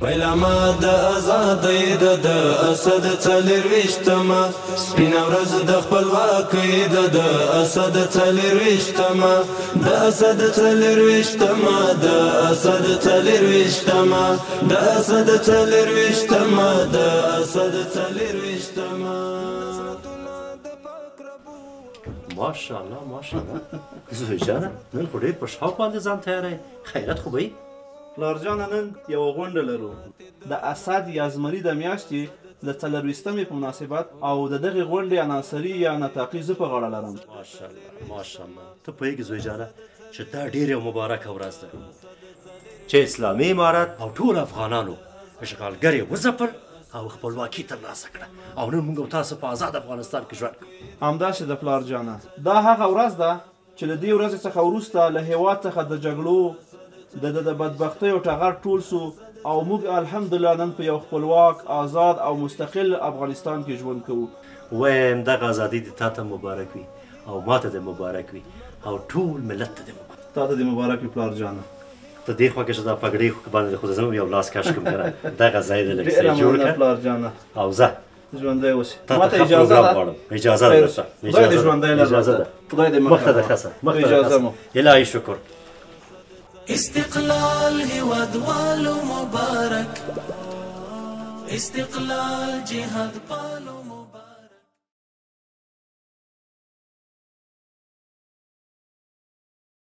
ویلما د ازادۍ د اسد څلرویشتمه سپینه ورځ د خپلواکۍ د اسد څلرویشتمه د اسد څلرویشتمه د اسد څلرویشتمه د اسد څلرویشتمه د اسد څلرویشتمه. ماشاءالله ماشاءالله زوی جانه نن خو ډېر په شوق باندې ځان تیاروې. خیرت خو به وي؟ پلار جانه نن یوه غونډه لرو د اسد یا زمري د میاشتې د 24مې په مناسبت او د دغې غونډې عناصري یا نطاقي زه په غاړه لرم. ماشاءالله ماشاءالله ته پوهېږې زوی جانه چې دا ډېره یو مبارکه ورځ ده چې اسلامي امارت او ټول افغانانو اشغالګر یې وځپل او خپلواکي ترلاسه کړه او نن موږ او تاسو په آزاد افغانستان کې ژوند کوو. همداسې د پلار جانه دا هغه ورځ ده چې له دې ورځې څخه وروسته له هېواد څخه د جګړو د بدبختیو ټغر ټول سو او موږ الحمدلله نن په یو خپلواک آزاد او مستقل افغانستان کې ژوند کوو. وایم دغه ازادي دې تا ته مبارک وي او ما ته دې مبارک وي او ټول ملت ته دې مبارک. تا ته دې مبارک وي پلار جانه. ته دې خوا کې چې دا پګړۍ باندې خو زه یو لاس کش کوم کنه دغه ځای دې لږ ځای جوړ کړه پلار جانه او زه ژوندی اوسې. ما ته اجازه ده اجازه ده خدای دې ژوندی لري. اجازه ده خدای دې مخته ده ښه اجازه مو الهي شکر. استقلال هیوادوالو مبارک استقلال جهاد پالو